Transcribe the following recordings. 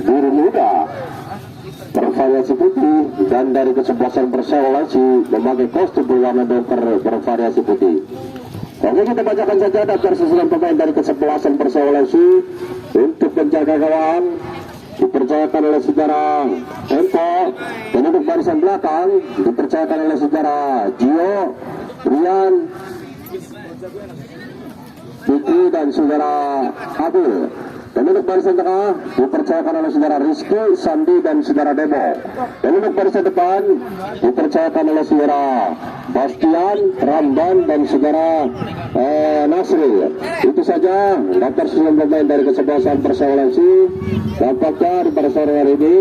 biru muda bervariasi putih, dan dari kesebelasan Persewalasi memakai kostum berwarna doker bervariasi putih. Oke, kita bacakan saja daftar susunan pemain dari kesebelasan Persewalasi. Untuk penjaga gawang dipercayakan oleh saudara Empo, dan untuk barisan belakang dipercayakan oleh saudara Gio, Rian, Fikri, dan saudara Abil. Dan untuk barisan tengah dipercayakan oleh saudara Rizky, Sandi, dan saudara Demo. Dan untuk barisan depan dipercayakan oleh saudara Bastian, Ramdan, dan saudara Nasri. Itu saja daftar susunan pemain dari kesebelasan Persewalasi. Dampaknya pada sore hari ini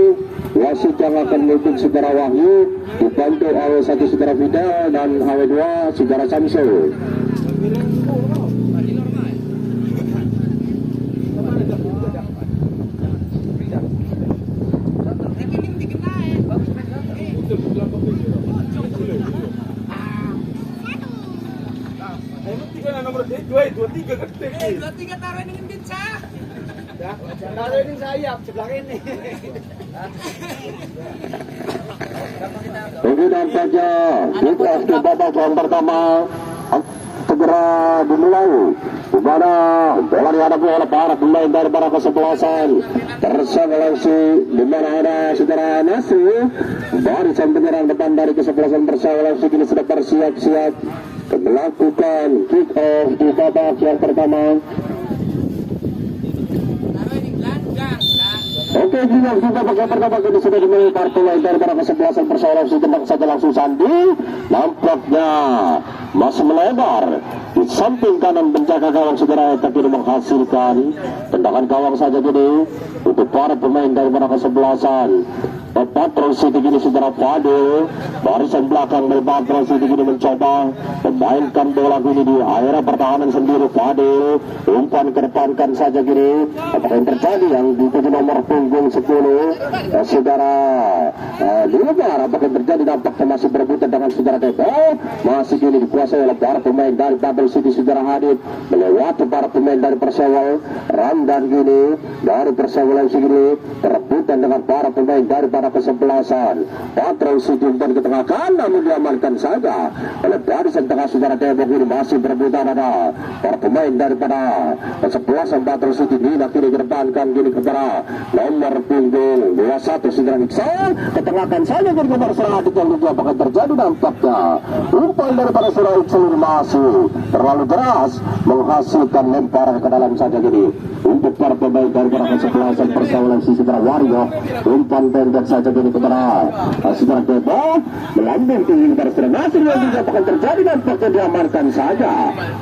wasit yang akan memimpin saudara Wahyu dibantu AW1 saudara Fidel dan AW2 saudara Samsul. Dua tiga taruh dengan Dinsa. Taruh ini sayap sebelah ini. Ini nampaknya di babak yang pertama segera dimulai, di mana bola dihadapi oleh para pemain dari para kesebelasan Persewalasi, di mana ada saudara Nasri. Barisan penyerang depan dari kesebelasan Persewalasi kini sudah bersiap-siap melakukan kick off di babak yang pertama. Oke, juga babak pertama ini sudah dimulai. Para pemain dari para kesebelasan Persewalasi tembak saja langsung Sandi, nampaknya masih melebar di samping kanan penjaga gawang saudara, tapi menghasilkan tendangan gawang saja gini untuk para pemain dari para kesebelasan Patrol City gini saudara Fadil. Barisan belakang dari Patrol City gini mencoba memainkan bola gini di area pertahanan sendiri. Fadil umpan kedepankan saja gini. Apakah yang terjadi yang di nomor punggung 10 saudara Dilbar? Apakah yang terjadi? Nampaknya masih berebutan dengan saudara Debo. Masih gini dikuasai oleh para pemain dari Patrol City saudara Hadid, melewati para pemain dari Persewal. Ramdan gini dari Persewal gini berebutan dengan para pemain dari para kesebelasan Patrol City umpan ketengahkan, namun diamankan saja oleh barisan tengah saudara Debo. Ini masih berebutan ada para pemain daripada kesebelasan Patrol City. Nina kini kedepankan gini kepada nomor punggung 21 saudara Iksal, ketengahkan saja gini kepada saudara Adit yang juga akan terjadi. Nampaknya umpan daripada saudara Iksal ini masih terlalu deras, menghasilkan lemparan ke dalam saja gini untuk para pemain daripada kesebelasan Persewalasi saudara Wario. Umpan pendek saja gini kepada saudara Debo, melambung tinggi kepada saudara Nasir yang juga akan terjadi. Nampaknya diamankan saja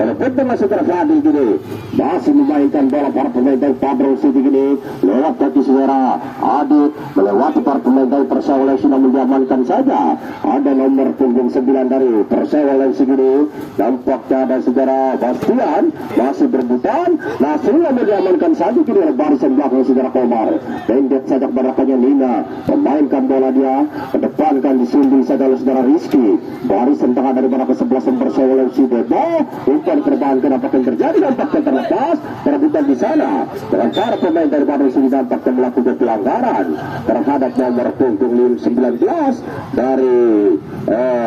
oleh pendengar saudara Fadil gini, masih memainkan bola para pemain dari Patrol City gini lewat kaki saudara Adit, melewati para pemain dari Persewalasi, namun diamankan saja. Ada nomor punggung 9 dari Persewalasi gini, nampaknya ada saudara Bastian masih berebutan. Nasir namun diamankan saja gini oleh barisan belakang saudara Komar. Pendek saja kepada Nina, memainkan bola dia kedepankan, disunding saja oleh saudara Rizky. Barisan tengah daripada kesebelasan Persewalasi Debo, umpan kedepankan. Apakah yang terjadi? Nampaknya terlepas perebutan di sana dengan cara pemain daripada sini nampaknya melakukan pelanggaran terhadap nomor punggung 19 dari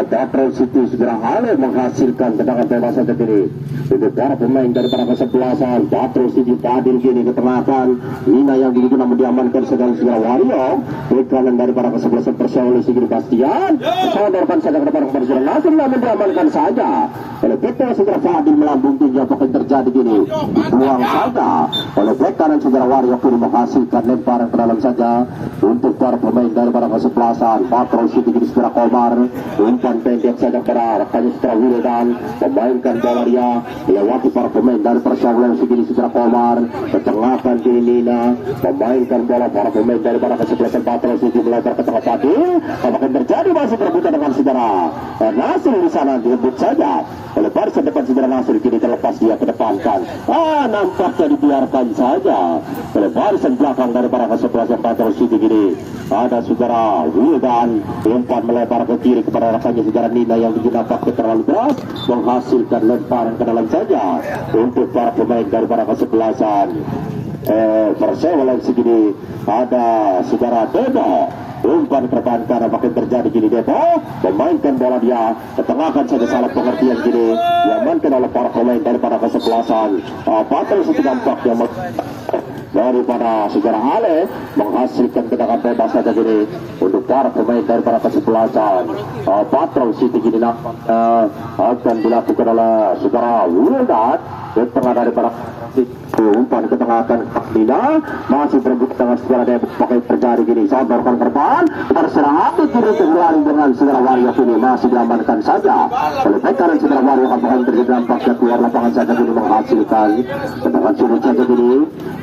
Patrol City saudara Hale, menghasilkan tendangan bebas saja kini untuk para pemain daripada kesebelasan Patrol City. Fadil kini ketengahkan, Nina yang begitu namun diamankan segala saudara Wario. Ke kanan daripada kesebelasan Persewalasi gini Bastian sodorkan saja ke depan kepada saudara Nasir, namun diamankan saja oleh bek saudara Fadil melambung tinggi. Apakah yang terjadi gini? Buang saja oleh bek kanan saudara Wario kini menghasilkan lemparan ke dalam saja untuk para pemain daripada kesebelasan Patrol City gini saudara Komar. Umpan pendek saja kepada rekannya saudara Wildan, memainkan bola dia melewati para pemain dari Persewalasi gini saudara Komar. Ketengahkan kini Nina, memainkan bola para pemain daripada kesebelasan Patrol City melebar ke tengah Fadil. Apakah yang terjadi? Masih berebutan dengan saudara Nasir di sana, direbut saja oleh barisan depan saudara Nasir. Kini terlepas dia kedepankan, nampaknya dibiarkan saja oleh barisan belakang daripada kesebelasan Patrol City gini. Ada saudara Wildan, umpan melebar ke kiri kepada rekannya saudara Nina yang digunakan terlalu deras, menghasilkan lemparan ke dalam saja untuk para pemain daripada kesebelasan Persewala segini ada saudara Debo. Umpan ke depan karena makin terjadi gini Debo memainkan bola dia ketengahkan saja salah pengertian gini diamankan oleh para pemain daripada kesebelasan Patrol City dampak yang daripada saudara Ale menghasilkan tendangan bebas saja gini untuk para pemain daripada kesebelasan Patrol City gini nampaknya akan dilakukan oleh saudara Wildan di tengah daripada umpan ketengahkan Nina masih berebut dengan saudara Debo pakai terjadi gini sodorkan ke depan terserah hati kiri terlari dengan saudara Wario ini masih diamankan saja oleh baik kanan saudara Wario apakah terjadi dampaknya keluar lapangan saja gini menghasilkan tendangan sulit saja gini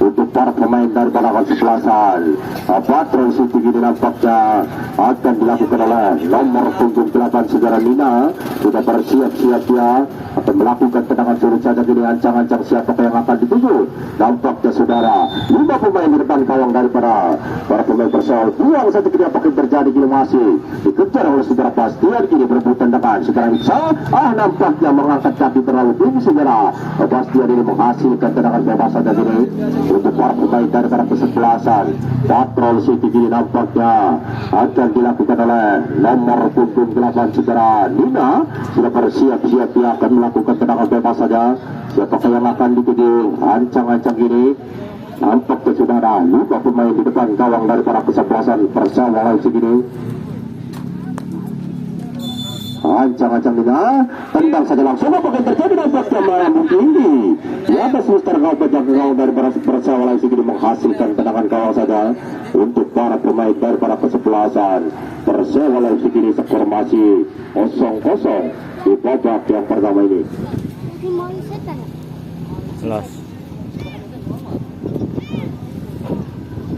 untuk para pemain daripada kesebelasan Patrol City gini nampaknya akan dilakukan oleh nomor punggung 8 saudara Nina sudah bersiap-siap dia akan melakukan tendangan sulit saja gini ancang-ancang siapa yang akan dituju dampaknya saudara 5 pemain di depan gawang daripada para pemain Persewala buang saja gini apakah terjadi gini masih dikejar oleh saudara Bastian gini berebut tendangan saudara Iksa nampaknya mengangkat kaki terlalu tinggi saudara Bastian ini menghasilkan tendangan bebas saja gini untuk para pemain daripada kesebelasan Patrol City gini nampaknya akan dilakukan oleh nomor punggung 8 saudara Nina sudah bersiap-siap dia akan melakukan tendangan bebas saja siapakah yang akan dituju ancang-ancang gini nampaknya saudara 5 pemain di depan gawang daripada kesebelasan Persewala segini ancang-ancang Nina tendang saja langsung apakah terjadi nampaknya melambung tinggi di atas Mister Gawang penjaga gawang daripada Persewala segini menghasilkan tendangan gawang saja untuk para pemain daripada kesebelasan Persewala segini skor masih 0-0 di babak yang pertama ini.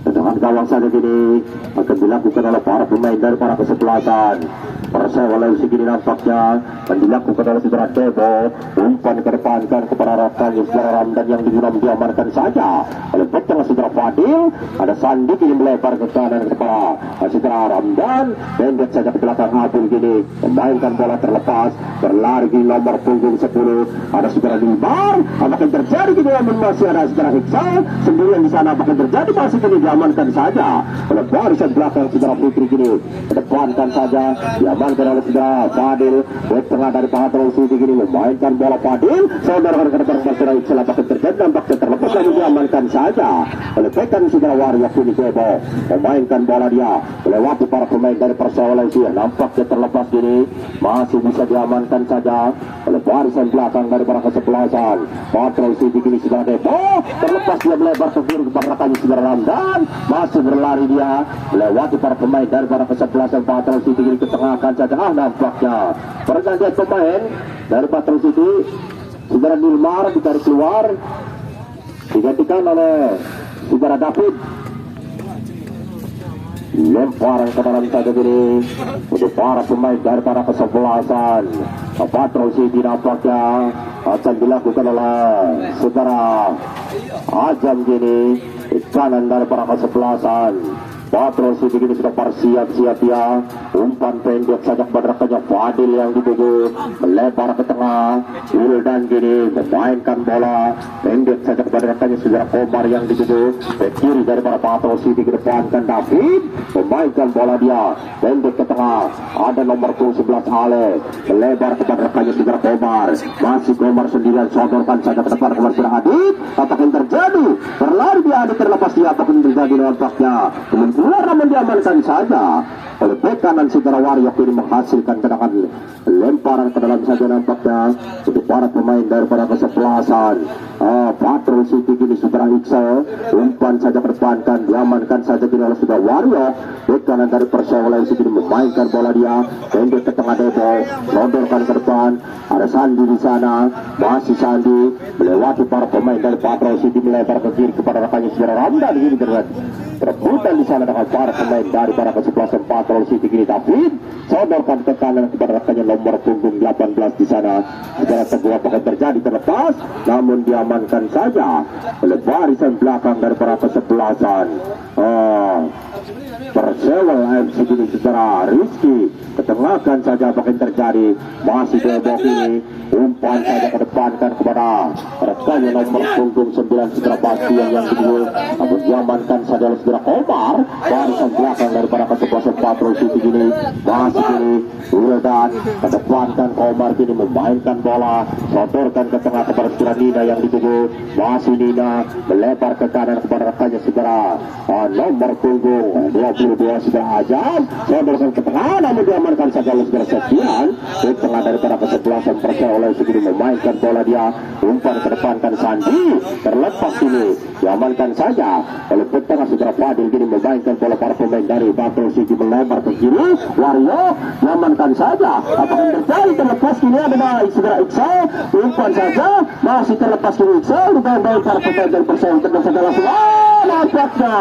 Tendangan gawang saja gini akan dilakukan oleh para pemain dari para kesebelasan Persewala segini nampaknya akan dilakukan oleh saudara Debo umpan ke depan kan kepada rekan saudara Ramdan yang diamankan saja oleh petang saudara Fadil ada Sandi kini melebar ke kanan kepada saudara Ramdan pendek saja ke belakang Abul gini memainkan bola terlepas berlari di nomor punggung 10 ada saudara Dimbar apakah terjadi gini namun masih ada saudara Iqsal sendirian di sana apakah terjadi masih kini diamankan saja oleh barisan belakang saudara Putri gini kedepankan saja diamankan oleh saudara Fadil di tengah dari Patrol City gini memainkan bola Fadil saudara ke depan saudara Iqsal apakah terjadi nampaknya terlepas lalu diamankan saja oleh pekan saudara Wario kini Debo memainkan bola dia melewati para pemain dari Persewala nampaknya terlepas gini masih bisa diamankan saja oleh barisan belakang dari para kesebelasan Patrol City gini saudara Debo terlepas dia melebar ke kiri kepada rekannya saudara Ramdan masih berlari dia melewati para pemain dari para kesebelasan Patrol City gini ketengahkan saja nampaknya pergantian pemain dari Patrol City saudara Nilmar ditarik keluar digantikan oleh saudara David lemparan ke dalam saja gini untuk para pemain dari para kesebelasan Patrol City nampaknya akan dilakukan oleh saudara Ajam gini kanan dari para kesebelasan Patrol City gini sudah bersiap-siap ya umpan pendek saja kepada rekannya Fadil yang dituju melebar ke tengah Wildan gini memainkan bola pendek saja kepada rekannya saudara Komar yang dituju ke kiri daripada Patrol City ke depan kan David memainkan bola dia pendek ke tengah ada nomor 11 Ale melebar kepada rekannya saudara Komar masih Komar sendirian sodorkan saja ke depan kepada saudara Adit apakah yang terjadi berlari dia Adit terlepas dia apakah yang terjadi nampaknya keluar namun diamankan saja oleh bek kanan saudara Wario ini menghasilkan tendangan lemparan ke dalam saja nampaknya untuk para pemain daripada kesebelasan Patrol City gini saudara Iqsal umpan saja ke depan kan diamankan saja gini oleh saudara Wario bek kanan dari Persewala ini memainkan bola dia pendek ke tengah Debo sodorkan ke depan ada Sandi di sana masih Sandi melewati para pemain dari Patrol City melebar ke kiri kepada rekannya saudara Ramdan ini rebutan di sana dengan para pemain dari para kesebelasan Patrol City gini David sodorkan ke kanan kepada rekannya nomor punggung 18 di sana secara teguh apakah terjadi terlepas namun diamankan saja oleh barisan belakang dari para kesebelasan Persewala FC gini secara Rizky ketengahkan saja apa yang terjadi. Masih Debok ini umpan saja ke depan kan kepada rekannya nomor punggung 9 Sidra Bastian yang kedua, namun diamankan saja oleh Sidra Komar. Barisan belakang daripada kesebelasan Patrol City ini masih kini Wildan ke depan kan Komar kini memainkan bola, sodorkan ke tengah kepada Sidra Nina yang dituju. Masih Nina melebar ke kanan kepada rekannya Sidra nomor punggung 22 Sidra Ajam, sodorkan ke tengah namun diamankan saja oleh Sidra Septian. Di tengah daripada kesebelasan Persela oleh segini memainkan bola dia, umpan ke depan kan Sandi, terlepas ini diamankan saja oleh petengah Sidra Fadil kini memainkan bola para pemain dari Patrol City melebar ke kiri. Wario diamankan saja apa yang terjadi, terlepas kini ada Sidra Iksal, umpan saja masih terlepas kini Iksal dibantai para pemain dari Persela terlepas langsung nampaknya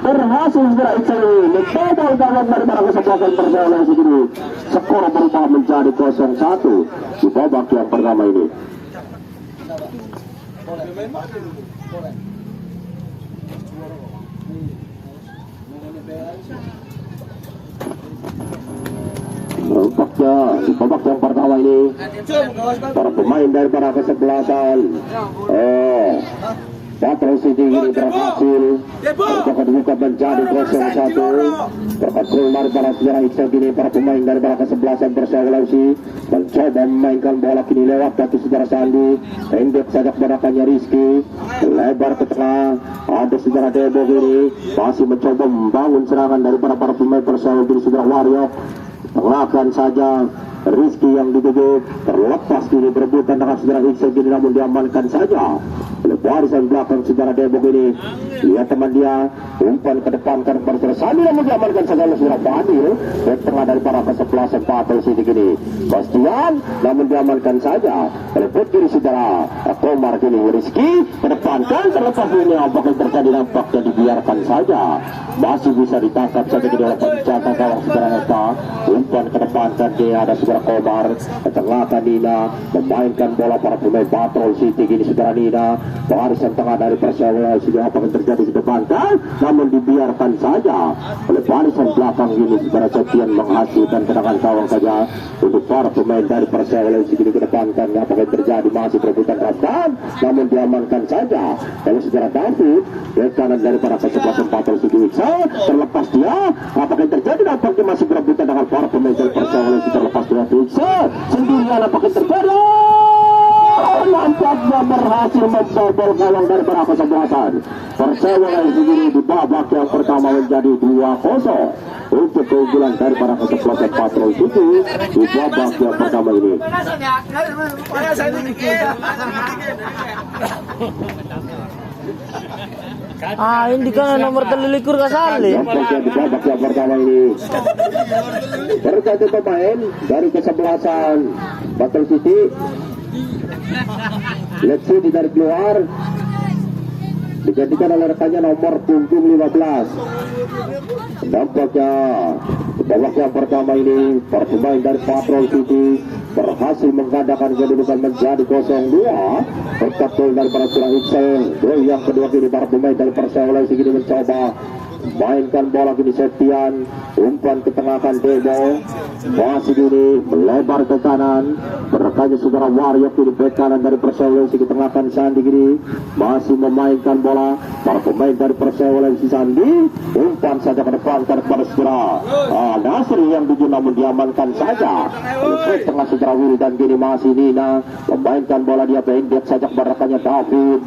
berhasil Sidra Iksal ini mencoba gawang daripada kesebelasan Persela oleh segini. Skor berubah menjadi 0-1 di babak yang pertama ini. Nampaknya di babak yang pertama ini para pemain daripada kesebelasan Patrol City ini berhasil untuk dibuka menjadi 0-1. Berkontrol daripada Sidra Iksal kini para pemain daripada kesebelasan Persela mencoba memainkan bola kini lewat kaki Sidra Sandi, pendek saja kepada Rizky, lebar ke tengah. Ada Sidra Debok ini masih mencoba membangun serangan daripada para pemain Persela kini Sidra Wario. Tengahkan saja Rizky yang dituju, terlepas kini berebutan dengan Sidra Iksal kini namun diamankan saja oleh barisan belakang Sidra Debok ini. Lihat teman dia, umpan ke depan kan Persela Sandi namun diamankan saja oleh Sidra Fadil. Di tengah daripada kesebelasan Patrol City kini Bastian namun diamankan saja oleh kiri Sidra Komar kini. Rizky ke depan kan terlepas ini apa yang terjadi, nampaknya dibiarkan saja, masih bisa ditangkap saja di dalam penjaga gawang Sidra Neta. Umpan ke depan kan dia ada Sidra Komar, ke tengah Nina memainkan bola para pemain Patrol City kini Sidra Nina. Barisan tengah dari Persela sudah apa yang terjadi di depan kan namun dibiarkan saja oleh barisan belakang ini. Sidra Septian menghasilkan tendangan gawang saja untuk para pemain dari Persela segini ke depan kan apa yang terjadi, masih berebutan Rafdan namun diamankan saja oleh Sidra David. Di kanan daripada kesebelasan Patrol City terlepas dia apa yang terjadi, nampaknya masih berebutan dengan para pemain dari Persela terlepas dia sendirian apa yang terjadi. Nampaknya berhasil membobol gawang daripada kesebelasan Persela sendiri di babak yang pertama menjadi 2-0 untuk keunggulan daripada kesebelasan Patrol City di babak yang pertama ini. Hindi ka na nomor terlikur kasali. Nampaknya di babak yang pertama ini berganti pemain dari kesebelasan Patrol City. Letsi dari keluar digantikan oleh rekannya nomor punggung 15. Nampaknya babak yang pertama ini para pemain dari Patrol City berhasil menggandakan kedudukan menjadi 0-2 berkat gol daripada Sidra Iksal. Gol yang kedua kini para pemain dari Persela segini mencoba mainkan bola kini Septian, umpan ke tengah kan Debo, masih ini melebar ke kanan berkanya Sidra Wario kini bek kanan dari Persela segini tengah kan Sandi kini masih memainkan bola para pemain dari Persela si Sandi, umpan saja ke depan kepada Sidra Nasri yang tujuh namun diamankan saja oleh tengah Sidra Wildan kini masih Nina memainkan bola dia pendek saja kepada rekannya David.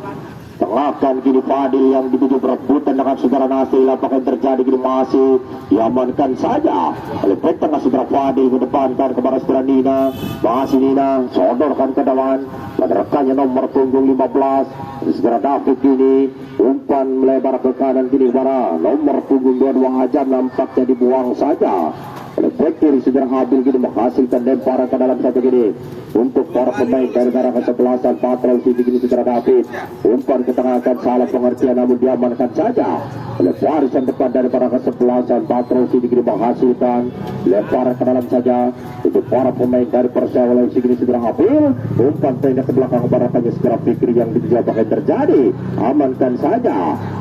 Tengahkan kini Fadil yang dituju berebutan dengan Sidra Nasri. Apa yang terjadi kini masih diamankan saja oleh tengah Sidra Fadil ke depan kan kepada Sidra Nina. Masih Nina sodorkan ke depan pada rekannya nomor punggung 15 Sidra David kini umpan melebar ke kanan kini kepada nomor punggung 22 Ajam, nampaknya dibuang saja oleh kiri Sidra Habil kini menghasilkan lemparan ke dalam satu kini untuk para pemain dari daerah kesebelasan Patrol City kini Sidra David, umpan ke tengah akan salah pengertian namun diamankan saja oleh barisan depan daripada kesebelasan Patrol City kini menghasilkan lemparan ke dalam saja untuk para pemain dari Persela oleh Sigini segera ambil umpan pendek ke belakang barakannya segera Fikri yang dituju apakah yang terjadi amankan saja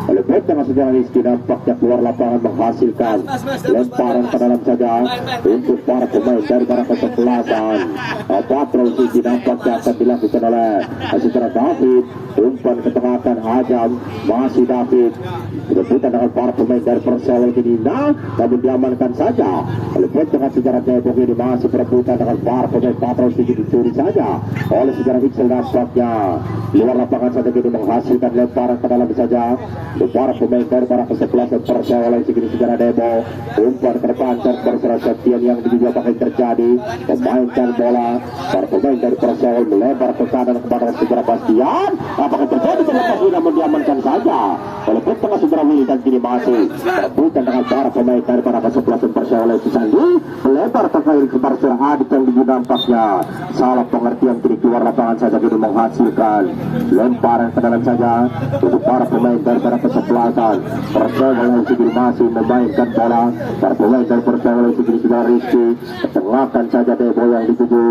oleh bek tengah sejarah Rizky nampaknya keluar lapangan menghasilkan lemparan ke dalam saja untuk para pemain dari para kesebelasan Patrol City nampaknya akan dilakukan oleh sejarah David umpan ke tengah akan Hajam masih David rebutan dengan para pemain dari Persela ini namun diamankan saja oleh bek tengah sejarah Depok ini masih berebutan dengan para pemain Patrol City dicuri saja oleh sejarah Ixel nampaknya luar lapangan saja ini menghasilkan lemparan ke dalam saja untuk para pemain dari para kesebelasan Persela oleh segini sejarah Depok umpan ke depan dan Persela Septian yang dituju apakah yang terjadi memainkan bola para pemain dari Persela melebar ke kanan kepada sejarah Bastian apakah terjadi terlepas namun diamankan saja oleh bek tengah sejarah Willy dan kini masih berebutan dengan para pemain dari para kesebelasan Persela oleh Sisandi melebar ke kiri kepada sejarah Adit yang dituju nampaknya salah pengertian kiri keluar lapangan saja kini menghasilkan lemparan ke dalam saja untuk para pemain dari para kesebelasan Persela oleh segini masih memainkan bola para pemain dari Persela oleh segini sudah Rizky ketengahkan saja Debo yang dituju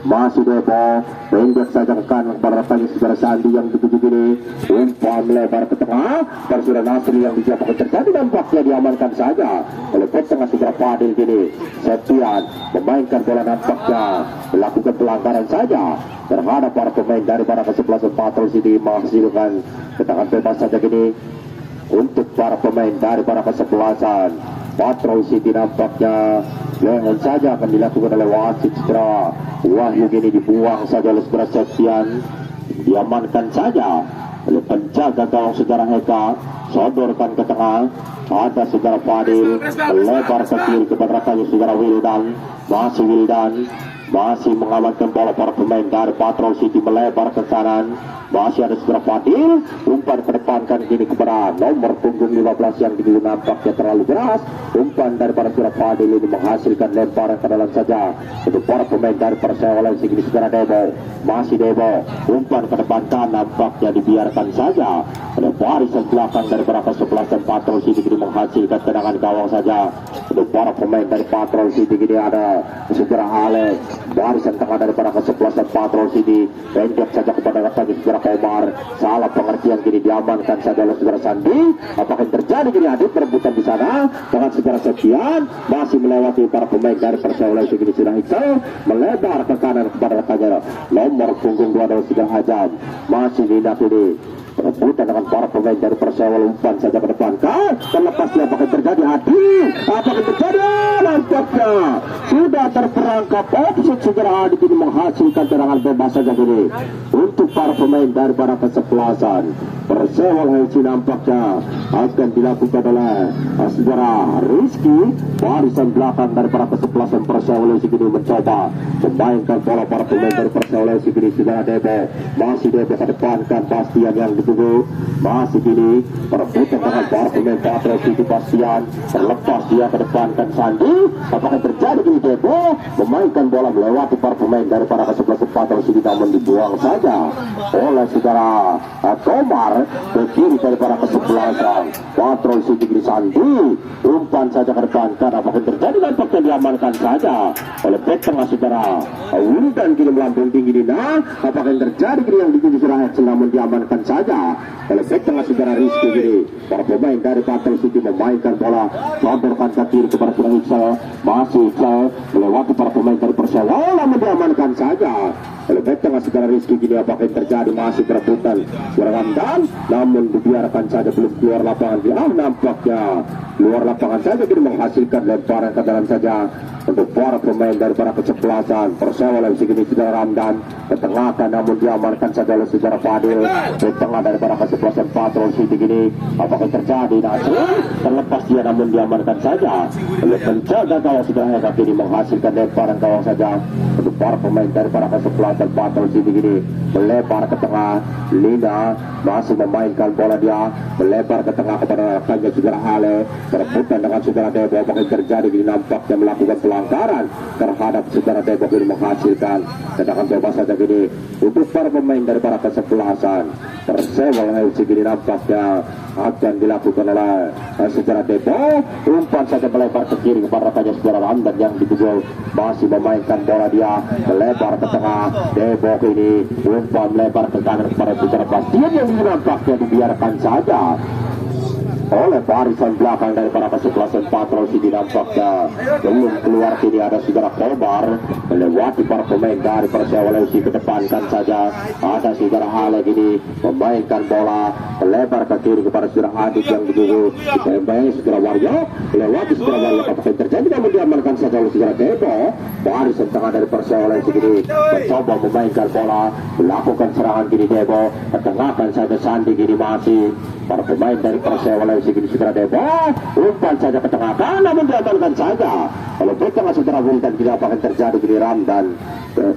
masih Debo pendek saja ke kanan kepada rekannya sejarah Sandi yang dituju kini umpan melebar ke tengah Persela Nasri yang disiapkan terjadi nampaknya diamankan saja oleh bek tengah sejarah Fadil kini Septian memainkan bola nampaknya melakukan pelanggaran saja terhadap para pemain dari para kesebelasan Patrol City menghasilkan tendangan bebas saja kini untuk para pemain dari para kesebelasan Patrol City nampaknya lengan saja akan dilakukan oleh wasit segera Wahyu kini dibuang saja oleh segera Septian diamankan saja oleh penjaga gawang sejarah Eka sodorkan ke tengah ada sejarah Fadil melebar ke kiri kepada rekannya sejarah Wildan masih mengamankan bola para pemain dari Patrol City melebar ke kanan masih ada segera Fadil umpan ke depan kan kini kepada nomor punggung 15 yang dituju nampaknya terlalu keras umpan daripada segera Fadil ini menghasilkan lemparan ke dalam saja untuk para pemain dari Persela oleh segini segera Debo masih Debo umpan ke depan kan nampaknya dibiarkan saja oleh barisan belakang dari para kesebelasan Patrol City ini menghasilkan tendangan gawang saja untuk para pemain dari Patrol City ini ada segera Alex barisan tengah dari para kesebelasan Patrol City pendek saja kepada rekannya segera Komar salah pengertian kini diamankan saja oleh segera Sandi apakah yang terjadi kini Adit perebutan di sana dengan segera Septian masih melewati para pemain dari Persela oleh segini sudah Ixel melebar ke kanan kepada rekannya nomor punggung 2 adalah segera Hajam masih Nina ini perebutan dengan para pemain dari Persela umpan saja ke depan terlepas dia apakah terjadi apakah terjadi nampaknya sudah terperangkap offset segera Adit ini menghasilkan tendangan bebas saja ini untuk para pemain dari para kesebelasan Persela Heci nampaknya akan dilakukan oleh segera Rizky barisan belakang dari para kesebelasan Persela Heci ini mencoba memainkan bola para pemain dari Persela Heci ini segera Debo masih Debo ke depan kan Bastian yang dituju masih kini perebutan dengan para pemain Patrol City Bastian terlepas dia ke depan kan Sandi apakah terjadi kini Debo memainkan bola melewati para pemain dari para kesebelasan Patrol City namun dibuang saja oleh segera Komar ke kiri dari para kesebelasan Patrol City kini Sandi umpan saja ke depan kan apakah terjadi nampaknya diamankan saja oleh bek tengah segera Wildan kini melambung tinggi Nina apakah yang terjadi kini yang dituju segera Excel namun diamankan saja oleh bek tengah segera Rizky kini para pemain dari Patrol City memainkan bola sodorkan ke kiri kepada segera Excel masih Excel melewati para pemain dari Persela namun diamankan saja oleh bek tengah segera Rizky kini apakah yang terjadi masih berebutan segera Ramdan namun dibiarkan saja belum keluar lapangan nampaknya luar lapangan saja kini menghasilkan lemparan ke dalam saja untuk para pemain dari para kesebelasan Persela oleh segini segera Ramdan ketengahkan namun diamankan saja oleh sejarah Fadil di tengah dari para kesebelasan Patrol City kini apakah terjadi Nasri terlepas dia namun diamankan saja oleh penjaga gawang sejarah Eka kini menghasilkan lemparan gawang saja untuk para pemain dari para kesebelasan Patrol City kini melebar ke tengah. Lina masih memainkan bola, dia melebar ke tengah kepada rekannya Saudara Ale, berebutan dengan Saudara Debo. Apakah terjadi ini? Nampaknya melakukan pelanggaran terhadap Saudara Debo ini, menghasilkan tendangan bebas saja gini untuk para pemain dari para kesebelasan Persela FC. Gini nampaknya akan dilakukan oleh Saudara Debo. Umpan saja melebar ke kiri kepada rekannya Saudara Ramdan yang dituju masih memainkan bola, dia melebar ke tengah. Debo ini umpan melebar ke kanan kepada Saudara Bastian yang nampaknya dibiarkan saja oleh barisan belakang dari para kesebelasan Patrol City. Nampaknya belum keluar. Kini ada Saudara Kobar melewati para pemain dari Persela FC, kedepankan saja ada Saudara Ale gini memainkan bola melebar ke kiri kepada Saudara Adit yang dituju ditembak Saudara Waryo, melewati Saudara Waryo. Apakah terjadi? Namun diamankan saja oleh Saudara Debo. Barisan tengah dari Persela FC gini mencoba memainkan bola, melakukan serangan gini. Debo ketengahkan saja Sandi gini, masih para pemain dari Persela segini Saudara Debo umpan saja ke tengah kanan, namun diamankan saja kalau tengah Saudara Wildan. Tidak akan terjadi gini Ramdan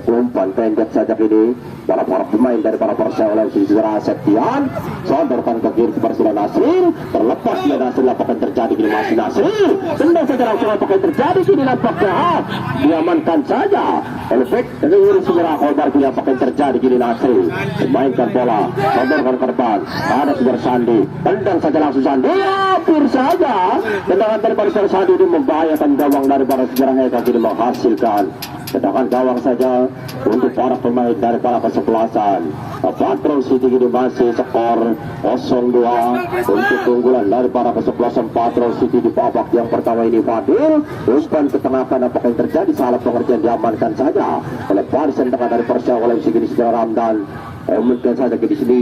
umpan pendek saja gini para pemain dari para Persela Saudara Septian sondorkan ke kiri kepada Saudara Nasril, terlepas dari Nasril. Apakah terjadi gini? Masih Nasril tendang saja langsung. Apakah terjadi gini? Nampaknya diamankan saja oleh back dari Saudara Kobar. Gini apakah terjadi gini? Nasril memainkan bola sondorkan ke depan, ada Saudara Sandi tendang saja langsung. Sandi hampir saja tendangan dari Saudara Sandi ini membahayakan gawang dari para Saudara Eka, kini menghasilkan tendangan gawang saja untuk para pemain dari para kesebelasan Patrol City. Ini masih skor 0-2 untuk keunggulan dari para kesebelasan Patrol City di babak yang pertama ini. Fadil umpan ke tengah kanan, apakah yang terjadi? Salah pengertian, diamankan saja oleh barisan tengah dari Persela FC ini Saudara Ramdan. Mungkin saja ke sini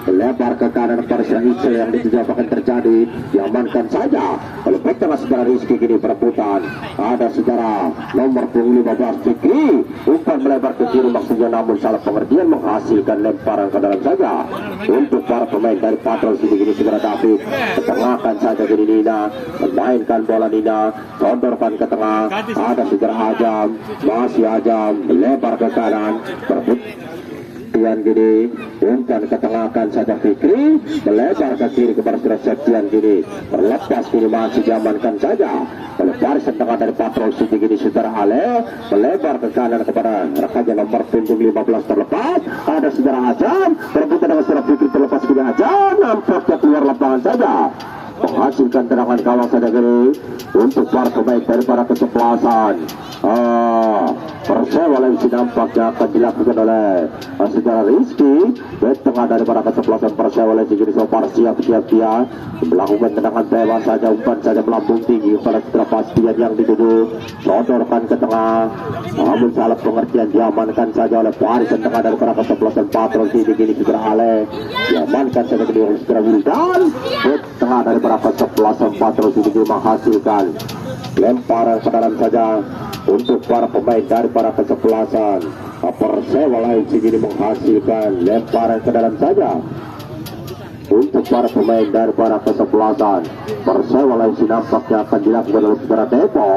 lebar ke kanan kepada Saudara Isel yang dituju. Apakah terjadi? Diamankan saja oleh back tengah Saudara Rizky. Kini perebutan ada Saudara nomor 15 Fikri, umpan melebar ke kiri maksudnya, namun salah pengertian, menghasilkan lemparan ke dalam saja untuk para pemain dari Patrol City. Kini Saudara David ketengahkan saja kini Nina memainkan bola. Nina sondorkan ke tengah, ada Saudara Ajam, masih Ajam melebar ke kanan, Septian gini umpan ketengahkan saja Fikri, melebar ke kiri kepada Saudara Septian gini terlepas. Kini masih diamankan saja oleh barisan tengah dari Patrol City. Gini Saudara Ale melebar ke kanan kepada rekannya nomor punggung 15 terlepas, ada Saudara Ajam berebutan dengan Saudara Fikri, terlepas gini Ajam nampaknya keluar lapangan saja, menghasilkan tendangan gawang saja gini untuk para pemain dari para kesebelasan Persela FC. Nampaknya akan dilakukan oleh Saudara Rizky, back tengah dari para kesebelasan Persela FC. Jadi Sopar siap-siap dia melakukan tendangan bebas saja, umpan saja melambung tinggi kepada Saudara Bastian yang dituju sodorkan ke tengah, namun salah pengertian, diamankan saja oleh barisan tengah dari para kesebelasan Patrol City. Kini Saudara Ale diamankan saja oleh Saudara Wildan, back tengah dari para kesebelasan Patrol City menghasilkan lemparan ke dalam saja untuk para pemain dari para kesebelasan Persela FC. Ini menghasilkan lemparan ke dalam saja untuk para pemain dari para kesebelasan Persela FC. Nampaknya akan dilakukan oleh Saudara Debo.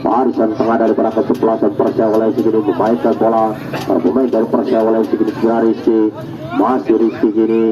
Barisan tengah dari para kesebelasan Persela FC ini memainkan bola. Para pemain dari Persela FC ini Saudara Rizky, masih Rizky gini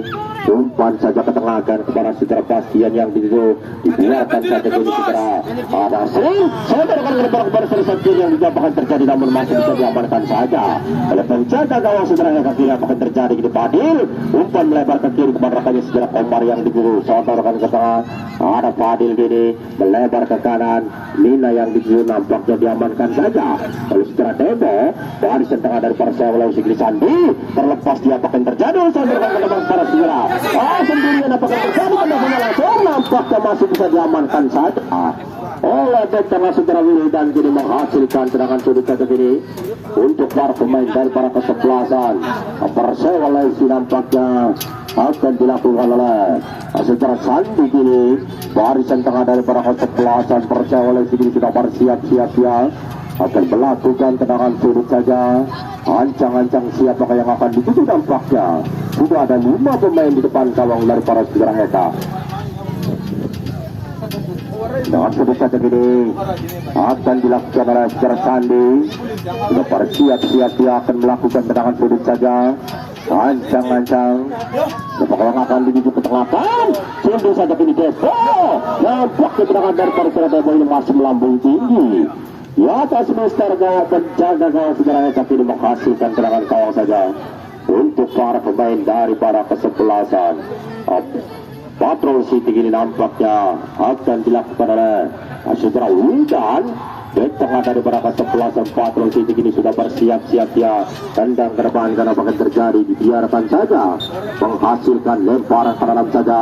umpan saja ketengahkan kepada Saudara Bastian yang dituju, dibiarkan saja ini Saudara ada sering saudara kepada Saudara Septian yang juga bahkan terjadi, namun masih bisa diamankan saja oleh penjaga gawang Saudara yang kaki. Apakah terjadi ini? Fadil umpan melebar ke kiri kepada rekannya Saudara Komar yang dituju, sodorkan ke tengah, ada Fadil gini melebar ke kanan, Lina yang dituju nampaknya diamankan saja oleh Saudara Debo. Barisan tengah dari Persela FC Sandi terlepas, dia akan terjadi sodorkan ke depan para Saudara sendirian. Apakah terjadi? Tendangannya langsung nampaknya masih bisa diamankan saja oleh back tengah Saudara Wildan. Kini menghasilkan tendangan sudut saja kini untuk para pemain dari para kesebelasan Persela FC. Nampaknya akan dilakukan oleh Saudara Sandi. Kini barisan tengah dari para kesebelasan Persela FC sudah bersiap-siap ya akan melakukan tendangan sudut saja. Ancang-ancang siapa yang akan dituju? Nampaknya sudah ada 5 pemain di depan gawang dari para Saudara Eka. Dengan sudut saja ini akan dilakukan oleh Saudara Sandi. Sudah bersiap-siap dia akan melakukan tendangan sudut saja. Ancang-ancang. Apakah akan dibujuk ke tengah-tengah? Sundul saja kini Depo. Nampak keterangan dari para Depo ini masih melambung tinggi. Di atas mister gawang penjaga gawang saudaranya tapi ini menghasilkan serangan gawang saja untuk para pemain daripada kesebelasan. Patrol City ini nampaknya akan dilakukan oleh saudara Wildan. Di tengah daripada kesebelasan Patrol City ini sudah bersiap-siap ya. Tendang ke depan karena akan terjadi, dibiarkan saja menghasilkan lemparan ke dalam saja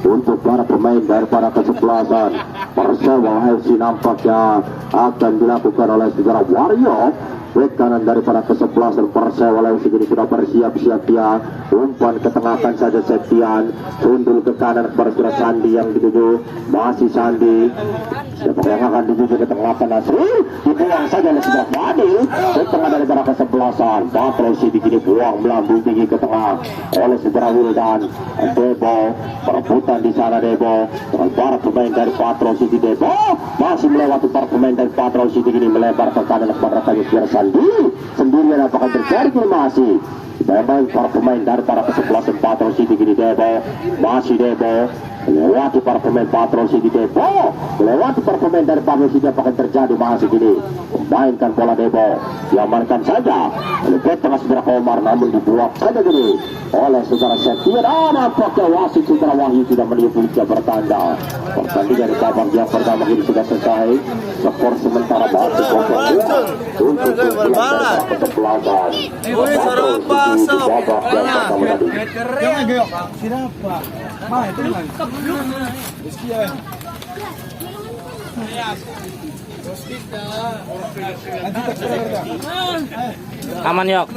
untuk para pemain daripada kesebelasan Persewa FC. Nampaknya akan dilakukan oleh saudara Wario. Back kanan daripada kesebelasan Persewa FC ini sudah bersiap-siap ya. Umpan ke tengah akan saja Septian, sundul ke kanan kepada saudara Sandi yang dituju. Masih Sandi, siapa yang akan dituju ke tengah ke Nasri, dibuang saja oleh saudara Fadil. Back tengah daripada kesebelasan Patrol City ini buang melambung tinggi ke tengah oleh saudara Wildan. Debo perebutan di sana Debo dengan para pemain dari Patrol City. Debo masih melewati para pemain dari Patrol City ini, melebar ke kanan kepada rekannya saudara Sandi. Sendirian apakah terjadi masih memang para pemain dari para kesebelasan Patrol City ini. Debo masih Debo melewati para pemain Patrol City. Debo melewati para pemain dari Patrol City. Apakah terjadi masih gini memainkan bola Debo, diamankan saja oleh tengah saudara Komar, namun dibuat saja gini oleh saudara Septian. Nampaknya wasit saudara Wahyu sudah meniup dia bertanda pertandingan di babak yang pertama ini sudah selesai. Skor sementara masih 0-2 untuk kesebelasan babak yang pertama tadi. Jangan geok. Siapa? Mah itu kan. Meski ya. Aman yok.